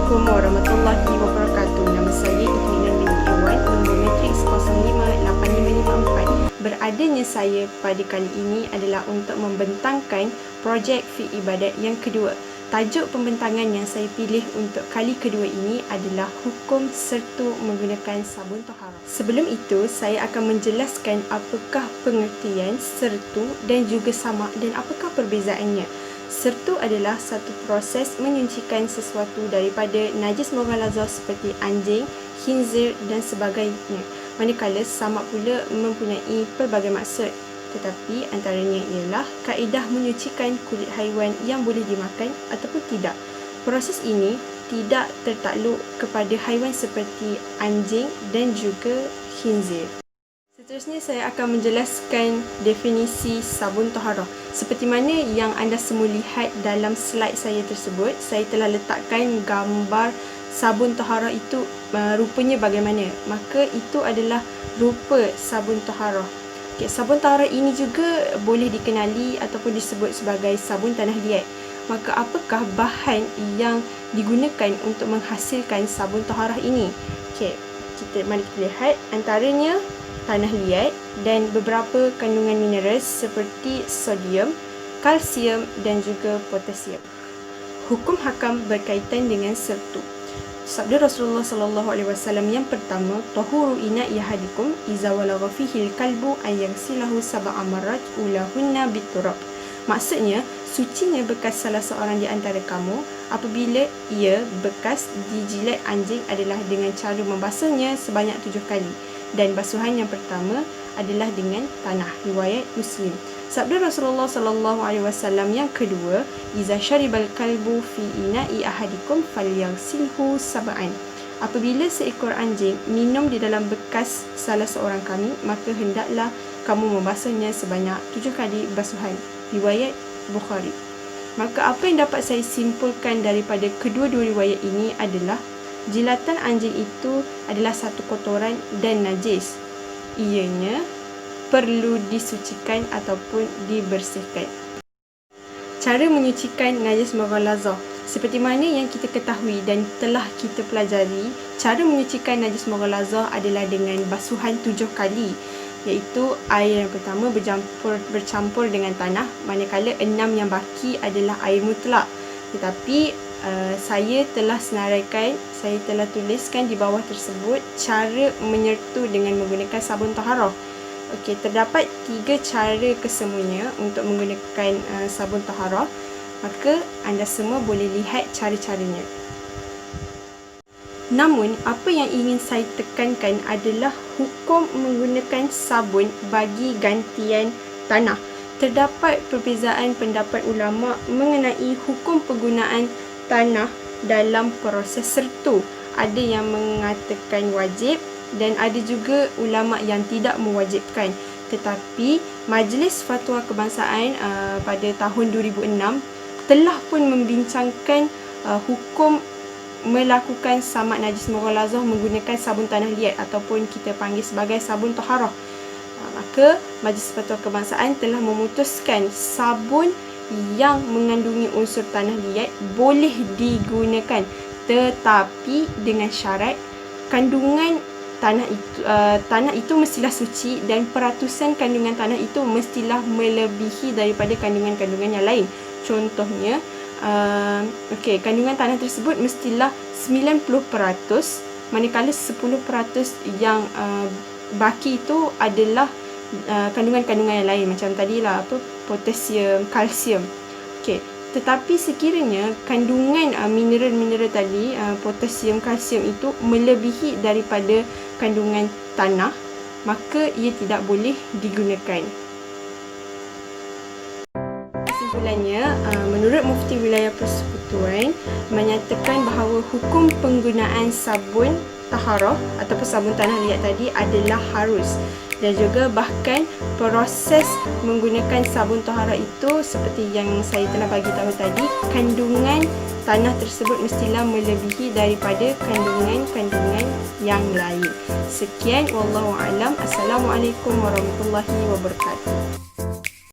Assalamualaikum warahmatullahi wabarakatuh. Nama saya Ikhlinan binti Iwan, nombor matriks 058554. Beradanya saya pada kali ini adalah untuk membentangkan projek fiqh ibadat yang kedua. Tajuk pembentangan yang saya pilih untuk kali kedua ini adalah hukum sertu menggunakan sabun taharah. Sebelum itu, saya akan menjelaskan apakah pengertian sertu dan juga samak dan apakah perbezaannya. Sertu adalah satu proses menyucikan sesuatu daripada najis mughalazah seperti anjing, khinzir dan sebagainya. Manakala samak pula mempunyai pelbagai maksud. Tetapi antaranya ialah kaedah menyucikan kulit haiwan yang boleh dimakan ataupun tidak. Proses ini tidak tertakluk kepada haiwan seperti anjing dan juga khinzir. Seterusnya saya akan menjelaskan definisi sabun taharah. Seperti mana yang anda semua lihat dalam slide saya tersebut, saya telah letakkan gambar sabun taharah itu rupanya bagaimana. Maka itu adalah rupa sabun taharah. Sabun taharah ini juga boleh dikenali ataupun disebut sebagai sabun tanah liat. Maka apakah bahan yang digunakan untuk menghasilkan sabun taharah ini? Mari kita lihat. Antaranya tanah liat dan beberapa kandungan mineral seperti sodium, kalsium dan juga potasium. Hukum hakam berkaitan dengan sertu. Sabda Rasulullah SAW yang pertama, tahuru ina'i ahadikum iza walagha fihi al-kalbu ayaghsilahu sab'a marrat ulahunna biturab. Maksudnya, sucinya bekas salah seorang di antara kamu apabila ia bekas dijilat anjing adalah dengan cara membasuhnya sebanyak 7 kali. Dan basuhan yang pertama adalah dengan tanah. Riwayat Muslim. Sabda Rasulullah SAW yang kedua, iza syaribal kalbu fi ina'i ahadikum falyaghsilhu sab'an. Apabila seekor anjing minum di dalam bekas salah seorang kami, maka hendaklah kamu membasuhnya sebanyak 7 kali basuhan. Riwayat Bukhari. Maka apa yang dapat saya simpulkan daripada kedua-dua riwayat ini adalah jilatan anjing itu adalah satu kotoran dan najis. Ianya perlu disucikan ataupun dibersihkan. Cara menyucikan najis mughalazah. Seperti mana yang kita ketahui dan telah kita pelajari, cara menyucikan najis mughalazah adalah dengan basuhan 7 kali. Iaitu air yang pertama bercampur dengan tanah, manakala 6 yang baki adalah air mutlak. Tetapi saya telah senaraikan, saya telah tuliskan di bawah tersebut cara menyertu dengan menggunakan sabun taharah. Terdapat 3 cara kesemuanya untuk menggunakan sabun taharah. Maka anda semua boleh lihat cara-caranya. Namun, apa yang ingin saya tekankan adalah hukum menggunakan sabun bagi gantian tanah. Terdapat perbezaan pendapat ulama mengenai hukum penggunaan tanah dalam proses sertu. Ada yang mengatakan wajib dan ada juga ulama yang tidak mewajibkan. Tetapi Majlis Fatwa Kebangsaan pada tahun 2006 telah pun membincangkan hukum melakukan samak najis mughalazah menggunakan sabun tanah liat ataupun kita panggil sebagai sabun taharah. Maka Majlis Fatwa Kebangsaan telah memutuskan sabun yang mengandungi unsur tanah liat boleh digunakan, tetapi dengan syarat kandungan tanah itu mestilah suci dan peratusan kandungan tanah itu mestilah melebihi daripada kandungan-kandungan yang lain. Contohnya, kandungan tanah tersebut mestilah 90%, manakala 10% yang baki itu adalah kandungan-kandungan yang lain macam tadilah potasium, kalsium. Tetapi sekiranya kandungan mineral-mineral tadi, potasium, kalsium itu melebihi daripada kandungan tanah, maka ia tidak boleh digunakan. Kesimpulannya, menurut Mufti Wilayah Persekutuan menyatakan bahawa hukum penggunaan sabun taharah ataupun sabun tanah liat tadi adalah harus. Dan juga bahkan proses menggunakan sabun taharah itu seperti yang saya telah bagi tahu tadi, kandungan tanah tersebut mestilah melebihi daripada kandungan-kandungan yang lain. Sekian, wallahu a'lam. Assalamualaikum warahmatullahi wabarakatuh.